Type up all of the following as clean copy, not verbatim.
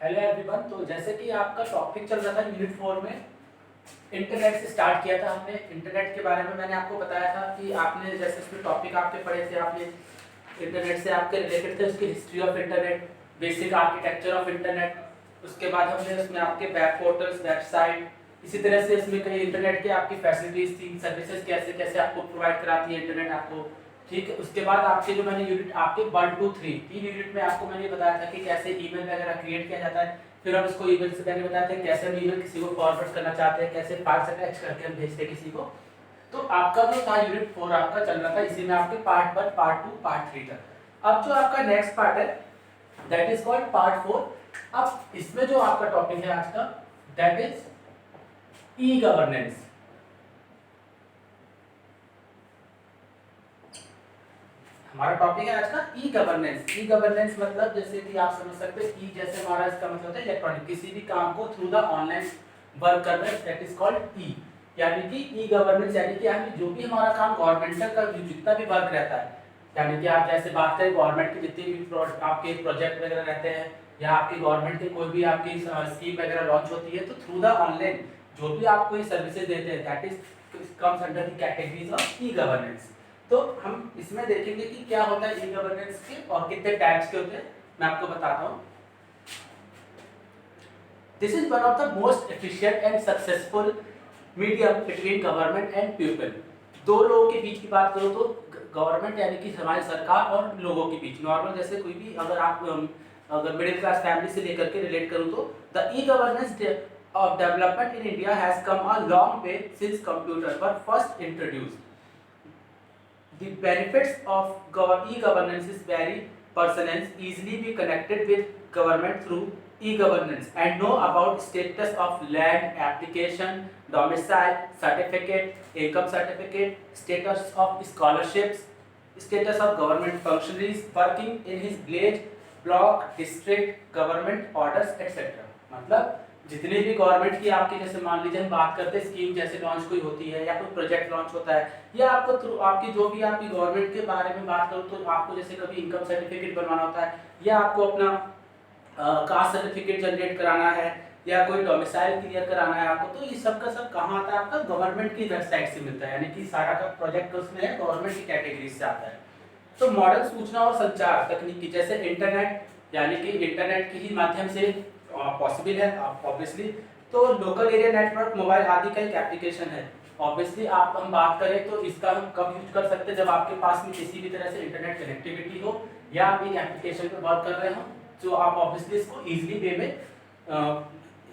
Hello everyone. तो जैसे कि आपका टॉपिक चल रहा था यूनिट 4 में, इंटरनेट से स्टार्ट किया था हमने। इंटरनेट के बारे में मैंने आपको बताया था कि आपने जैसे इसमें टॉपिक आपके पढ़े थे, आपने इंटरनेट से आपके रिलेटेड थे उसकी history of internet, basic architecture of internet. उसके बाद हमने उसमें आपके वेब पोर्टल्स, वेबसाइट, इसी तरह से इसमें कई इंटरनेट के आपकी फैसिलिटीज थी, सर्विसेज कैसे कैसे आपको प्रोवाइड कराती है इंटरनेट आपको। ठीक है, उसके बाद आपके जो मैंने यूनिट आपके 1 2 3 तीन यूनिट में आपको मैंने बताया था कि कैसे ईमेल वगैरह क्रिएट किया जाता है। फिर हम इसको ईमेल से पहले बताते हैं कैसे हम ईमेल किसी को फॉरवर्ड करना चाहते हैं, कैसे फाइल्स अटैच करके हम भेजते हैं किसी को। तो आपका जो था यूनिट 4 आपका चल रहा था, इसी में आपके पार्ट 1 पार्ट 2 पार्ट 3 था। अब जो आपका नेक्स्ट पार्ट है दैट इज कॉल्ड पार्ट 4। अब इसमें जो आपका टॉपिक है आज का दैट इज ई गवर्नेंस। हमारा टॉपिक है आज का ई गवर्नेंस। ई गवर्नेंस मतलब जैसे कि आप समझ सकते हैं, ई जैसे हमारा इसका मतलब होता है इलेक्ट्रॉनिक, किसी भी काम को थ्रू द ऑनलाइन वर्क करना, दैट इज कॉल्ड ई। यानी कि ई गवर्नेंस यानी कि हम जो भी हमारा काम गवर्नमेंटल का जितना भी वर्क रहता है, यानी कि आप जैसे बात करें गवर्नमेंट के जितने भी आपके प्रोजेक्ट वगैरह रहते हैं या आपकी गवर्नमेंट के कोई भी आपकी स्कीम वगैरह लॉन्च होती है, तो थ्रू द ऑनलाइन जो भी आपको ये सर्विसेज देते हैं that is comes under the categories of e governance. तो हम इसमें देखेंगे कि क्या होता है ई गवर्नेंस के और कितने टाइप्स के होते हैं, मैं आपको बताता हूं। This is one of the most efficient and successful medium between government and people. दो लोगों के बीच की बात करो तो गवर्नमेंट यानी कि हमारी सरकार और लोगों के बीच नॉर्मल, जैसे कोई भी अगर आप अगर मिडिल क्लास फैमिली से लेकर के रिलेट करूं तो the e governance of development in India has come a long way since computers were first introduced. The benefits of e-governance is very persons easily be connected with government through e-governance and know about status of land application, domicile certificate, income certificate, status of scholarships, status of government functionaries working in his village, block, district, government orders etc. मतलब जितने भी government की आपकी जैसे मान लीजिए हम बात करते हैं स्कीम जैसे लॉन्च कोई होती है या कोई प्रोजेक्ट लॉन्च होता है या आपको थ्रू आपकी जो भी आपकी गवर्नमेंट के बारे में बात करूँ तो आपको जैसे कभी इनकम सर्टिफिकेट बनवाना होता है या आपको अपना कास्ट सर्टिफिकेट जनरेट कराना है या कोई डोमिसाइल क्लियर कराना है आपको, तो ये सब का सब कहाँ आता है आपका गवर्नमेंट की वेबसाइट से मिलता है, यानी कि सारा का प्रोजेक्ट उसमें है गवर्नमेंट की कैटेगरी से आता है। तो मॉडर्न सूचना और संचार तकनीकी जैसे इंटरनेट यानी कि इंटरनेट के ही माध्यम से पॉसिबल है ऑब्वियसली। तो लोकल एरिया नेटवर्क मोबाइल आदि का एक एप्लीकेशन है। ऑब्वियसली आप हम बात करें तो इसका हम कब यूज कर सकते हैं, जब आपके पास में किसी भी तरह से इंटरनेट कनेक्टिविटी हो या आप एक एप्लीकेशन पर वर्क कर रहे हो, तो आप ऑब्वियसली इसको इजीली वे में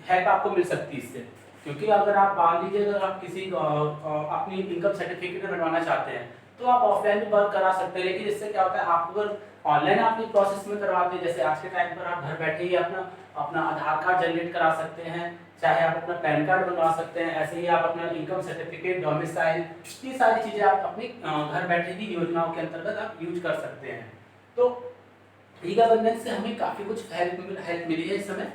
हेल्प आपको मिल सकती है इससे। क्योंकि अगर आप मान लीजिए अगर आप किसी अपनी इनकम सर्टिफिकेट बनवाना चाहते हैं तो आप ऑफलाइन भी वर्क करा सकते हैं, लेकिन इससे क्या होता है आप अगर ऑनलाइन आप प्रोसेस में करवाते हैं, जैसे आज के टाइम पर आप घर बैठे ही अपना अपना आधार कार्ड जनरेट करा सकते हैं, चाहे आप अपना पैन कार्ड बनवा सकते हैं, ऐसे ही आप अपना इनकम सर्टिफिकेट, डोमिसाइल, ये सारी चीज़ें आप अपनी घर बैठे ही योजनाओं के अंतर्गत आप यूज कर सकते हैं। तो ई गवर्नेंस से हमें काफ़ी कुछ हेल्प मिली है इस समय।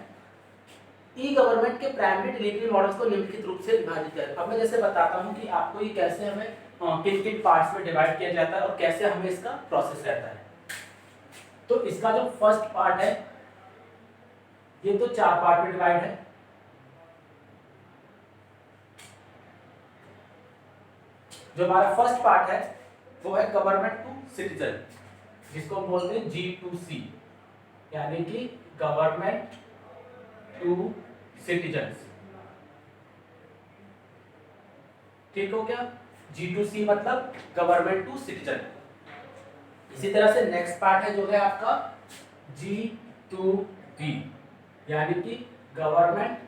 ई गवर्नमेंट के प्राइमरी डिलीवरी मॉडल्स को निम्नलिखित रूप से विभाजित किया। अब मैं जैसे बताता हूँ कि आपको ये कैसे हमें किन किन पार्ट्स में डिवाइड किया जाता है और कैसे हमें इसका प्रोसेस रहता है। तो इसका जो फर्स्ट पार्ट है ये तो 4 पार्ट में डिवाइड है। जो हमारा फर्स्ट पार्ट है वो है गवर्नमेंट टू सिटीजन, जिसको हम बोलते हैं G2C, यानी कि गवर्नमेंट टू सिटीजन्स। ठीक हो क्या? G2C मतलब गवर्नमेंट टू सिटीजन। इसी तरह से नेक्स्ट पार्ट है जो है आपका G2B, यानी कि government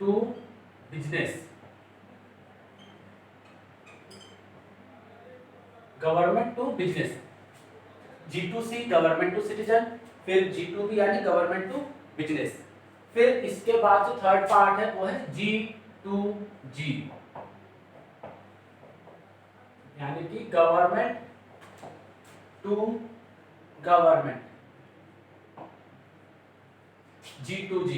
to business. Government to business, G2C government to citizen, फिर G2B यानी गवर्नमेंट टू बिजनेस। फिर इसके बाद जो थर्ड पार्ट है वो है G2G, यानी कि government to government. G2G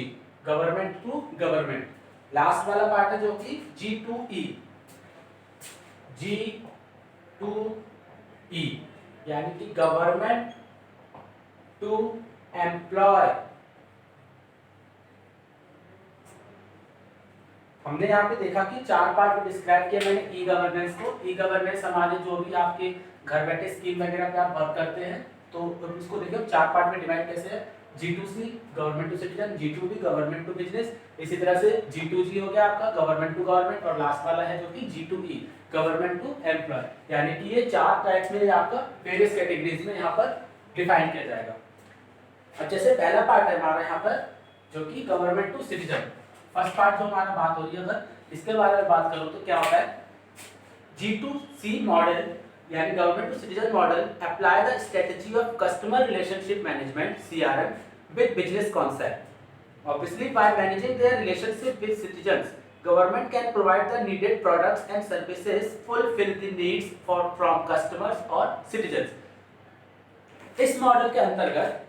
government to government. Last वाला पार्ट है जो कि G2E, G2E यानी कि गवर्नमेंट टू एम्प्लॉय। हमने यहाँ पे देखा कि 4 पार्ट में डिस्क्राइब किया मैंने ई गवर्नेंस को। ई गवर्नेंस हमारे जो भी आपके घर बैठे स्कीम वगैरह पे आप वर्क करते हैं तो उसको देखिए हम 4 पार्ट में डिवाइड कैसे है। G2C government to citizen, G2B government to business, इसी तरह से G2G हो गया आपका गवर्नमेंट टू गवर्नमेंट, और लास्ट वाला है जो कि G2E गवर्नमेंट टू एम्प्लॉय। यानी कि ये 4 टाइप्स में आपका वेरियस कैटेगरीज में यहाँ पर डिफाइन किया जाएगा। अब जैसे पहला पार्ट है हमारा यहाँ पर जो कि government to citizen, first part जो हमारा बात हो रही है, अगर इसके बारे में बात करूँ तो क्या होता है, G2C मॉडल यानी government to citizen model apply the strategy of customer relationship management CRM with business concept. Obviously by managing their relationship with citizens, government can provide the needed products and services, fulfil the needs for from customers और citizens. इस model के अंतर्गत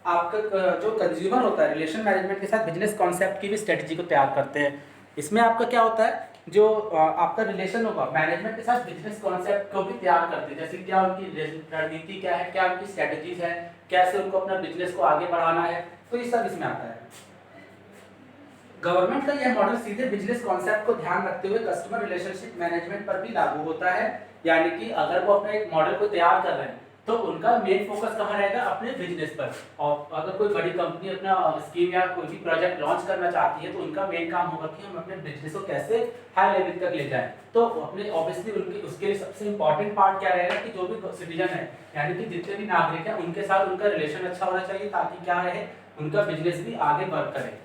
आपका जो consumer होता है relation management के साथ बिजनेस कॉन्सेप्ट की भी स्ट्रेटजी को तैयार करते हैं। इसमें आपका क्या होता है, जो आपका रिलेशन होगा मैनेजमेंट के साथ बिजनेस कॉन्सेप्ट को भी तैयार करते हैं, जैसे क्या उनकी रणनीति क्या है, क्या उनकी स्ट्रेटजीज है, कैसे उनको अपना बिजनेस को आगे बढ़ाना है, तो ये सब इसमें आता है। गवर्नमेंट का यह मॉडल सीधे बिजनेस कॉन्सेप्ट को ध्यान रखते हुए कस्टमर रिलेशनशिप मैनेजमेंट पर भी लागू होता है। यानी कि अगर वो अपने एक मॉडल को तैयार कर रहे हैं तो उनका मेन फोकस कहाँ रहेगा, अपने बिजनेस पर। और अगर कोई बड़ी कंपनी अपना स्कीम या कोई भी प्रोजेक्ट लॉन्च करना चाहती है तो उनका मेन काम होगा कि हम अपने बिजनेस को कैसे हाई लेवल तक ले जाएं। तो अपने ऑब्वियसली उनके उसके लिए सबसे इंपॉर्टेंट पार्ट क्या रहेगा कि जो भी सिटीजन है यानी कि जितने भी नागरिक हैं उनके साथ उनका रिलेशन अच्छा होना चाहिए, ताकि क्या रहे, उनका बिजनेस भी आगे वर्क करे।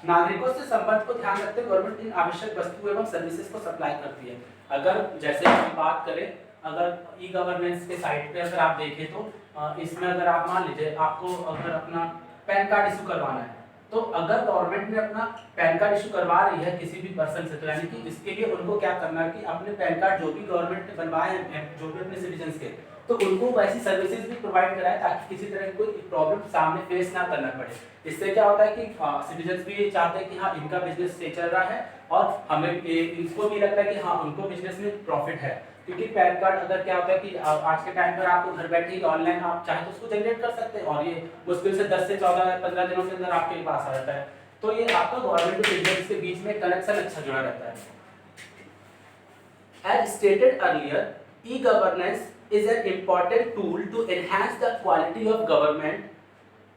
नागरिकों से संबंध को ध्यान रखते हुए गवर्नमेंट इन आवश्यक वस्तु एवं सर्विसेज को सप्लाई करती है। अगर जैसे हम बात करें, अगर ई गवर्नेंस के साइट पे अगर आप देखें तो इसमें अगर आप मान लीजिए आपको अगर अपना पैन कार्ड इशू करवाना है, तो अगर गवर्नमेंट ने अपना पैन कार्ड इशू करवा रही है किसी भी पर्सन से, तो यानी कि इसके लिए उनको क्या करना है कि अपने पैन कार्ड जो भी गवर्नमेंट ने बनवाए हैं जो भी अपने सिटीजन्स के, तो उनको वैसी सर्विसेज भी प्रोवाइड कराए ताकि किसी तरह की कोई प्रॉब्लम सामने फेस ना करना पड़े। इससे क्या होता है कि सिटीजन्स भी ये चाहते हैं कि हाँ इनका बिजनेस सही चल रहा है और हमें इनको भी लगता है कि हाँ उनको बिजनेस में प्रॉफिट है। क्योंकि पैन कार्ड अगर क्या होता है कि आज के टाइम पर आपको घर बैठे ही ऑनलाइन आप चाहे तो उसको जनरेट कर सकते हैं और ये मुश्किल से 10 से 14 या 15 दिनों के अंदर आपके पास आ जाता है। तो ये आपका गवर्नमेंट और बिजनेस के बीच में कनेक्शन अच्छा जुड़ा रहता है। As stated earlier, e-governance is an important tool to enhance the quality of government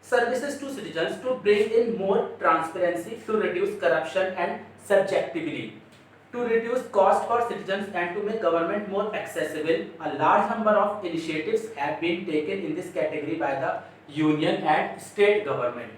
services to citizens, to bring in more transparency, to reduce corruption and subjectivity, to reduce cost for citizens and to make government more accessible. A large number of initiatives have been taken in this category by the union and state government.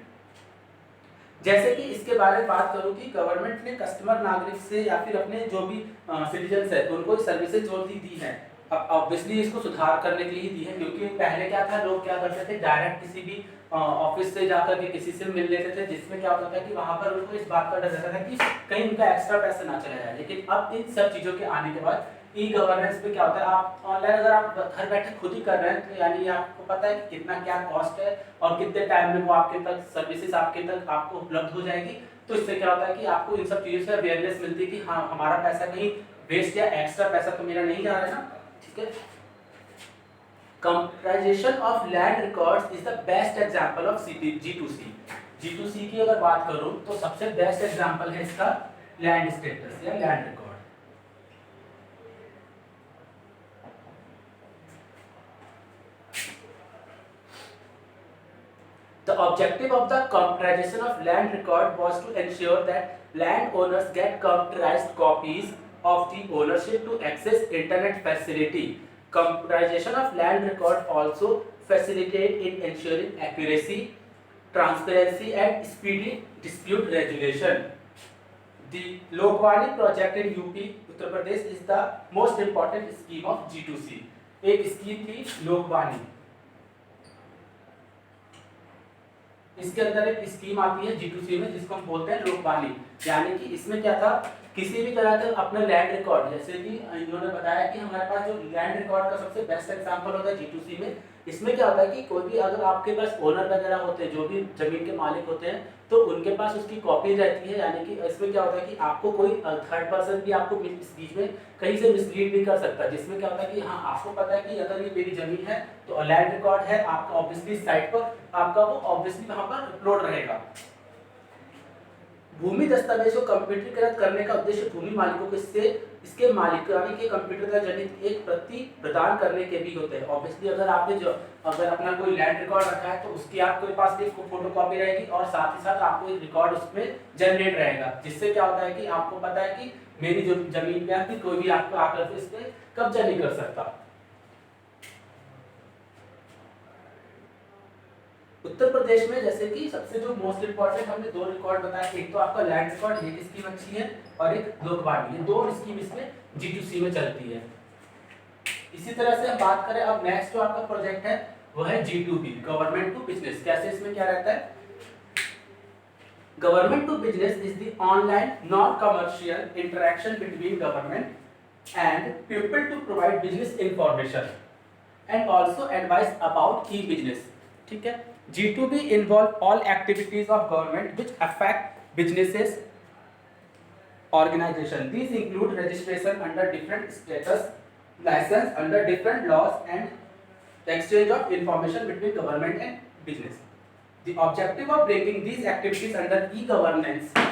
जैसे कि इसके बारे में बात करूं कि government ने customer नागरिक से या फिर अपने जो भी सिटीजन्स है उनको सर्विसेज जो दी है, अब ऑब्वियसली इसको सुधार करने के लिए ही दी है। क्योंकि पहले क्या था, लोग क्या करते थे डायरेक्ट किसी भी ऑफिस से जाकर के किसी से मिल लेते थे, जिसमें क्या होता था कि वहां पर उनको इस बात का डर रहता था कि कहीं उनका एक्स्ट्रा पैसा ना चला जाए। लेकिन अब इन सब चीज़ों के आने के बाद ई गवर्नेंस पे क्या होता है, आप ऑनलाइन अगर आप घर बैठे खुद ही कर रहे हैं तो यानी आपको पता है कि कितना क्या कॉस्ट है और कितने टाइम में वो आपके तक सर्विसेज आपके तक आपको उपलब्ध हो जाएगी। तो इससे क्या होता है कि आपको इन सब चीज़ों से अवेयरनेस मिलती है कि हाँ हमारा पैसा कहीं वेस्ट या एक्स्ट्रा पैसा तो मेरा नहीं जा रहा है ना, ठीक है। Computerisation of land records is the best example of G2C। G2C की अगर बात करूं तो सबसे बेस्ट एग्जांपल है इसका लैंड स्टेटस या land record. The objective of the computerization of land record was to ensure that landowners get computerized copies of the ownership to access internet facility. Computerization of land record also facilitate in ensuring accuracy, transparency and speedy dispute resolution. The Lokvani project in UP, Uttar Pradesh is the most important scheme of G2C. एक scheme थी लोकवाणी, इसके अंदर एक scheme आती है G2C में जिसको हम बोलते हैं लोकवाणी। यानी कि इसमें क्या था, किसी भी तरह का अपना लैंड रिकॉर्ड, जैसे कि इन्होंने बताया कि हमारे पास जो लैंड रिकॉर्ड का सबसे बेस्ट एग्जांपल होता है G2C में। इसमें क्या होता है कि कोई भी अगर आपके पास ओनर वगैरह होते हैं, जो भी जमीन के मालिक होते हैं, तो उनके पास उसकी कॉपी रहती है। यानी कि इसमें क्या होता है कि आपको कोई थर्ड पर्सन भी आपको इस बीच में कहीं से मिसलीड भी कर सकता है, जिसमें क्या होता है कि हाँ आपको पता है कि अगर ये मेरी जमीन है तो लैंड रिकॉर्ड है आपका, ऑब्वियसली साइट पर आपका वो ऑब्वियसली वहाँ पर अपलोड रहेगा। भूमि दस्तावेज को कंप्यूटरीकृत करने का उद्देश्य भूमि मालिकों को इसके मालिकाने के कंप्यूटर जनित एक प्रति प्रदान करने के भी होते हैं। ऑब्वियसली अगर अपना कोई लैंड रिकॉर्ड रखा है तो उसकी आपके पास एक फोटोकॉपी रहेगी और साथ ही साथ आपको एक रिकॉर्ड उसमें जनरेट रहेगा, जिससे क्या होता है कि आपको पता है कि मेरी जो जमीन पे है कोई भी आपको आकर इस पे कब्जा नहीं कर सकता। उत्तर प्रदेश में जैसे कि सबसे जो मोस्ट इंपॉर्टेंट हमने दो रिकॉर्ड बताया, एक तो आपका लैंड रिकॉर्ड, एक स्कीम अच्छी है और एक लोकवाणी, ये दो स्कीम इसमें G2C में चलती है। इसी तरह से हम बात करें अब नेक्स्ट जो आपका प्रोजेक्ट है वो है G2B, गवर्नमेंट टू बिजनेस। कैसे इसमें क्या रहता है? Government to business is the online non commercial interaction between government and people to provide business information and also advice about e business. ठीक है। G2B involve all activities of government which affect businesses organization. These include registration under different status, license under different laws, and exchange of information between government and business. The objective of bringing these activities under e-governance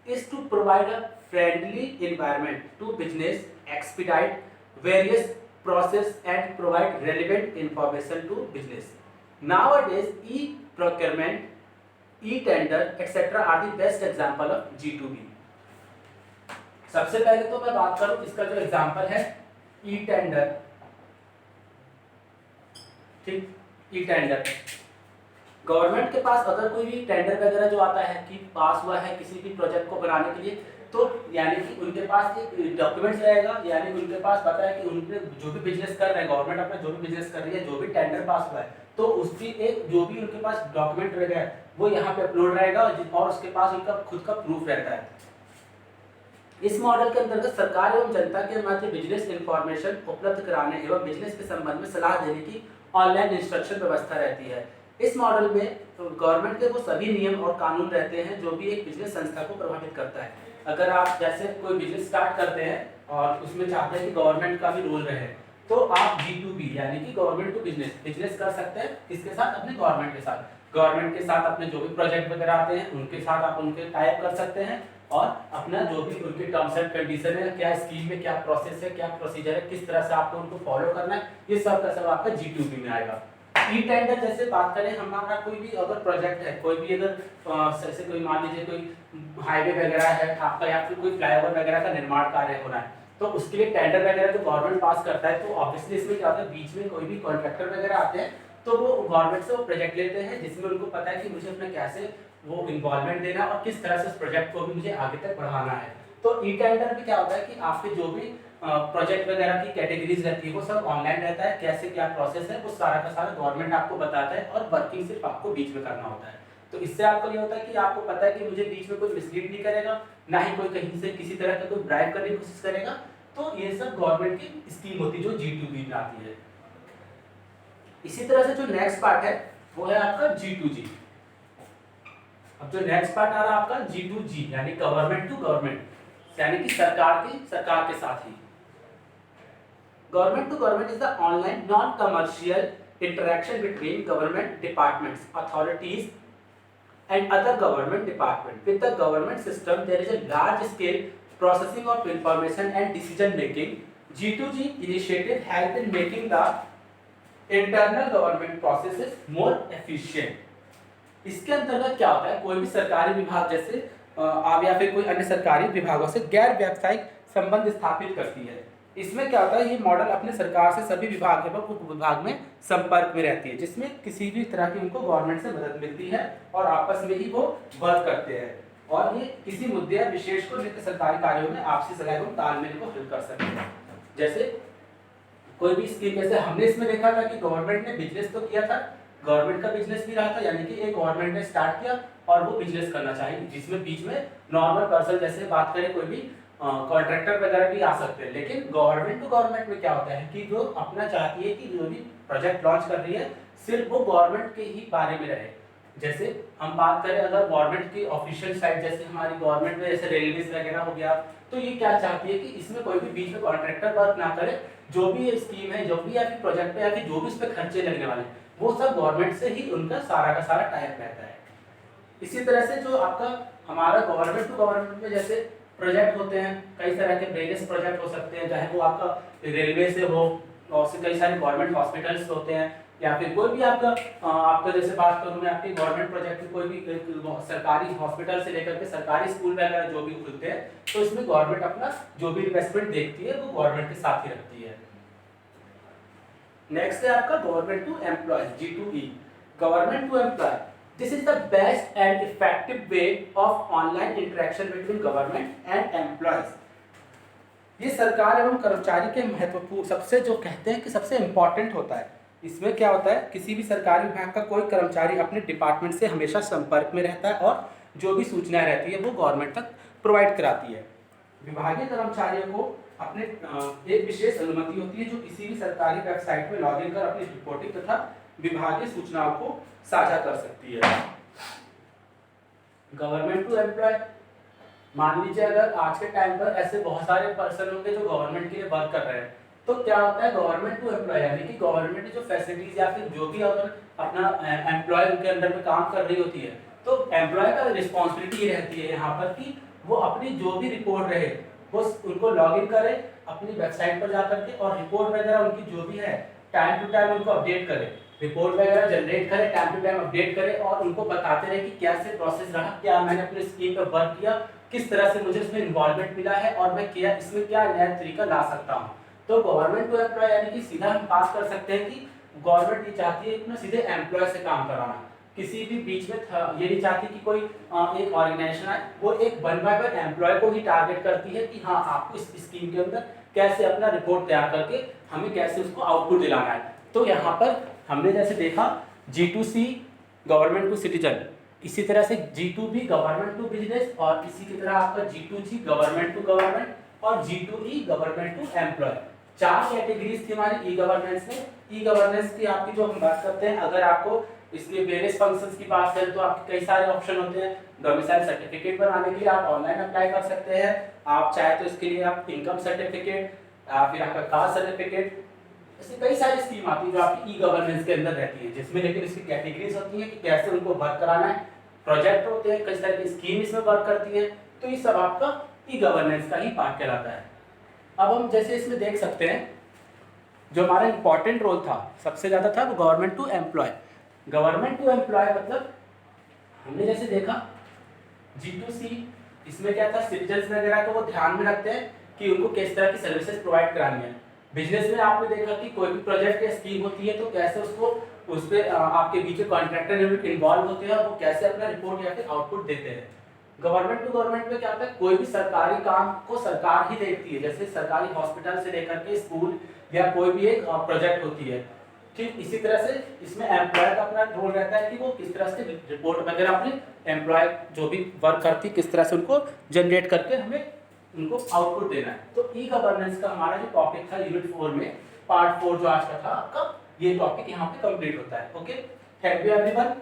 is to provide a friendly environment to business, expedite various process, and provide relevant information to business. Nowadays, e-procurement, e-tender, etc. are the best example of G2B. सबसे पहले तो मैं बात करूं इसका जो example है e-tender. ठीक, ई-टेंडर गवर्नमेंट के पास अगर कोई भी टेंडर वगैरह जो आता है कि पास हुआ है किसी भी प्रोजेक्ट को बनाने के लिए, तो यानी कि उनके पास एक डॉक्यूमेंट्स रहेगा, यानी उनके पास पता है कि उनके जो भी बिजनेस कर रहे हैं, गवर्नमेंट अपना जो भी बिजनेस कर रही है, जो भी टेंडर पास हुआ है, तो उसकी एक जो भी उनके पास डॉक्यूमेंट रहेगा वो यहाँ पे अपलोड रहेगा और उसके पास उनका खुद का प्रूफ रहता है। इस मॉडल के अंतर्गत सरकार एवं जनता के मध्य बिजनेस इंफॉर्मेशन उपलब्ध कराने एवं बिजनेस के संबंध में सलाह देने की ऑनलाइन इंस्ट्रक्शन व्यवस्था रहती है। इस मॉडल में गवर्नमेंट के वो सभी नियम और कानून रहते हैं जो भी एक बिजनेस संस्था को प्रभावित करता है। अगर आप जैसे कोई बिजनेस स्टार्ट करते हैं और उसमें चाहते हैं कि गवर्नमेंट का भी रोल रहे, तो आप G2B यानी कि गवर्नमेंट टू बिजनेस कर सकते हैं। किसके साथ? अपने गवर्नमेंट के साथ अपने जो भी प्रोजेक्ट वगैरह आते हैं उनके साथ आप उनके टाइप कर सकते हैं और अपना जो भी उनके टर्म्स एंड कंडीशन है, क्या स्कीम में क्या प्रोसेस है, क्या प्रोसीजर है, किस तरह से आपको उनको फॉलो करना है, ये सब का सब आपका G2B में आएगा। ई टेंडर जैसे बात करें, हमारा कोई भी अगर प्रोजेक्ट है, कोई भी अगर जैसे कोई मान लीजिए कोई हाईवे वगैरह है आपका या फिर कोई फ्लाईओवर वगैरह का निर्माण कार्य होना है, तो उसके लिए टेंडर वगैरह जो गवर्नमेंट पास करता है, तो ऑब्वियसली इसमें क्या होता है, बीच में कोई भी कॉन्ट्रैक्टर वगैरह आते हैं तो वो गवर्नमेंट से वो प्रोजेक्ट लेते हैं जिसमें उनको पता है कि मुझे अपना कैसे वो इन्वॉल्वमेंट देना और किस तरह से उस प्रोजेक्ट को भी मुझे आगे तक बढ़ाना है। तो ई टेंडर में क्या होता है कि आपके जो भी प्रोजेक्ट वगैरह की कैटेगरीज रहती है वो सब ऑनलाइन रहता है, कैसे क्या प्रोसेस है वो सारा का सारा गवर्नमेंट आपको बताता है और वर्किंग सिर्फ आपको बीच में करना होता है। तो इससे आपको ये होता है कि आपको पता है कि मुझे बीच में कोई मिसलीड नहीं करेगा, ना ही कोई कहीं से किसी तरह का कोई ब्राइब करने की कोशिश करेगा। तो ये सब गवर्नमेंट की स्कीम होती है जो G2B में आती है। इसी तरह से जो नेक्स्ट पार्ट है वो है आपका G2G। अब जो नेक्स्ट पार्ट आ रहा है आपका G2G यानी गवर्नमेंट टू गवर्नमेंट, यानी कि सरकार के साथ ही। Government to government is the online non commercial interaction between government departments, authorities and other government department. With the government system, there is a large scale processing of information and decision making. G2G initiative help in making the internal government processes more efficient. इसके अंतर्गत क्या होता है, कोई भी सरकारी विभाग जैसे आप या फिर कोई अन्य सरकारी विभागों से गैर व्यावसायिक संबंध स्थापित करती है। इसमें क्या होता है, ये मॉडल अपने सरकार से सभी विभाग एवं उप विभाग में संपर्क में रहती है, जिसमें किसी भी तरह की उनको गवर्नमेंट से मदद मिलती है और आपस में ही वो वर्क करते हैं और ये किसी मुद्दे या विशेष को लेकर सरकारी कार्यों में आपसी सलाह एवं तालमेल को हल कर सकते हैं। जैसे कोई भी स्कीम, जैसे हमने इसमें देखा था कि गवर्नमेंट ने बिजनेस तो किया था, गवर्नमेंट का बिजनेस भी रहा था, यानी कि एक गवर्नमेंट ने स्टार्ट किया और वो बिजनेस करना चाहिए, जिसमें बीच में नॉर्मल पर्सन जैसे बात करें कोई भी कॉन्ट्रैक्टर वगैरह भी आ सकते हैं। लेकिन गवर्नमेंट टू गवर्नमेंट में क्या होता है कि जो अपना चाहती है कि जो भी प्रोजेक्ट लॉन्च कर रही है सिर्फ वो गवर्नमेंट के ही बारे में रहे। जैसे हम बात करें अगर गवर्नमेंट की ऑफिशियल साइट, जैसे हमारी गवर्नमेंट में जैसे रेलवेज वगैरह हो गया, तो ये क्या चाहती है कि इसमें कोई भी बीच में कॉन्ट्रैक्टर वर्क ना करे, जो भी ये स्कीम है, जो भी या फिर प्रोजेक्ट है या फिर जो भी इस पर खर्चे लगने वाले वो सब गवर्नमेंट से ही उनका सारा का सारा टाइप रहता है। इसी तरह से जो आपका हमारा गवर्नमेंट टू गवर्नमेंट में जैसे प्रोजेक्ट होते हैं, कई तरह के वेरियस प्रोजेक्ट हो सकते हैं, चाहे वो आपका रेलवे से हो और से कई सारे गवर्नमेंट हॉस्पिटल्स होते हैं, या फिर कोई भी आपका जैसे बात करूँ मैं आपकी गवर्नमेंट प्रोजेक्ट में कोई भी सरकारी हॉस्पिटल से लेकर के सरकारी स्कूल वगैरह जो भी खुलते हैं, तो इसमें गवर्नमेंट अपना जो भी इन्वेस्टमेंट देखती है वो गवर्नमेंट के साथ ही रखती है। नेक्स्ट है आपका government to employ, G2E, government to employ. This is the best and effective way of online interaction between government and employees. ये सरकार एवं कर्मचारी के महत्वपूर्ण सबसे जो कहते हैं कि सबसे इंपॉर्टेंट होता है। इसमें क्या होता है, किसी भी सरकारी विभाग का कोई कर्मचारी अपने डिपार्टमेंट से हमेशा संपर्क में रहता है और जो भी सूचनाएं रहती है वो गवर्नमेंट तक प्रोवाइड कराती है। विभागीय कर्मचारियों को अपने एक विशेष अनुमति होती है जो किसी भी सरकारी वेबसाइट में लॉगिन कर अपनी रिपोर्टिंग तथा विभागीय सूचनाओं को साझा कर सकती है। गवर्नमेंट टू एम्प्लॉय, मान लीजिए अगर आज के टाइम पर ऐसे बहुत सारे पर्सन होंगे जो गवर्नमेंट के लिए वर्क कर रहे हैं, तो क्या होता है गवर्नमेंट टू एम्प्लॉय यानी कि गवर्नमेंट ने जो फैसिलिटीज या फिर जो भी अगर अपना एम्प्लॉय उनके अंडर में काम कर रही होती है, तो एम्प्लॉय का रिस्पॉन्सिबिलिटी रहती है यहाँ पर कि वो अपनी जो भी रिपोर्ट रहे वो उनको लॉगिन करे अपनी वेबसाइट पर जाकर के और रिपोर्ट वगैरह उनकी जो भी है टाइम टू टाइम उनको अपडेट करे, रिपोर्ट वगैरह जनरेट करे, टाइम टू टाइम अपडेट करे और उनको बताते रहे कि कैसे प्रोसेस रहा, क्या मैंने अपने स्कीम पर वर्क किया, किस तरह से मुझे इसमें इन्वॉल्वमेंट मिला है और मैं क्या इसमें क्या नया तरीका ला सकता हूँ। तो गवर्नमेंट टू एम्प्लॉय यानी कि सीधा हम बात कर सकते हैं कि गवर्नमेंट ये चाहती है कि सीधे एम्प्लॉय से काम कराना, किसी भी बीच में ये नहीं चाहती कि कोई एक ऑर्गेनाइजेशन है वो एक 1 बाय 1 एम्प्लॉय को ही टारगेट करती है कि हाँ आपको इस स्कीम के अंदर कैसे अपना रिपोर्ट तैयार करके हमें कैसे उसको आउटपुट दिलाना है। तो यहाँ पर हमने जैसे देखा G2C गवर्नमेंट टू सिटीजन, इसी तरह से G2B गवर्नमेंट टू बिजनेस और इसी की तरह आपका G2G गवर्नमेंट टू गवर्नमेंट और G2E government to employ. 4 categories थी हमारी ई गवर्नेंस में। ई गवर्नेंस की आपकी जो हम बात करते हैं, अगर आपको इसमें वेरियस फंक्शंस की बात करें तो आपके कई सारे ऑप्शन होते हैं। डोमिसाइल सर्टिफिकेट बनाने के लिए आप ऑनलाइन अप्लाई कर सकते हैं, आप चाहे तो इसके लिए आप इनकम सर्टिफिकेट फिर आपका कास्ट सर्टिफिकेट, ऐसे कई सारी स्कीम आती है जो आपकी ई गवर्नेंस के अंदर रहती है, जिसमें लेकिन इसकी कैटेगरीज होती है कि कैसे उनको वर्क कराना है, प्रोजेक्ट होते हैं, कई सारी स्कीम इसमें वर्क करती है, तो ये सब आपका ई गवर्नेंस का ही पार्ट कहलाता है। अब हम जैसे इसमें देख सकते हैं जो हमारा इंपॉर्टेंट रोल था सबसे ज़्यादा था वो government to employ. Government to employ मतलब हमने जैसे देखा G2C, इसमें क्या था सिटीजन्स वगैरह को वो ध्यान में रखते हैं कि उनको किस तरह की सर्विसेज प्रोवाइड करानी है। बिजनेस में आपने देखा कि कोई भी प्रोजेक्ट या स्कीम होती है तो कैसे उसको उस पर आपके बीच कॉन्ट्रैक्टर इन्वॉल्व होते हैं और वो कैसे अपना रिपोर्ट या फिर आउटपुट देते हैं। गवर्नमेंट टू गवर्नमेंट में क्या होता है, कोई भी सरकारी काम को सरकार ही देखती है, जैसे सरकारी हॉस्पिटल से लेकर के स्कूल या कोई भी एक प्रोजेक्ट होती है। ठीक इसी तरह से इसमें एम्प्लॉय का अपना रोल रहता है कि वो किस तरह से रिपोर्ट वगैरह अपने एम्प्लॉय जो भी वर्क करती है किस तरह से उनको जनरेट करके हमें उनको आउटपुट देना है। तो ई गवर्नेंस का हमारा जो टॉपिक था यूनिट 4 में पार्ट 4 जो आज का था आपका, ये टॉपिक यहाँ पे कंप्लीट होता है। Okay, thank you everyone.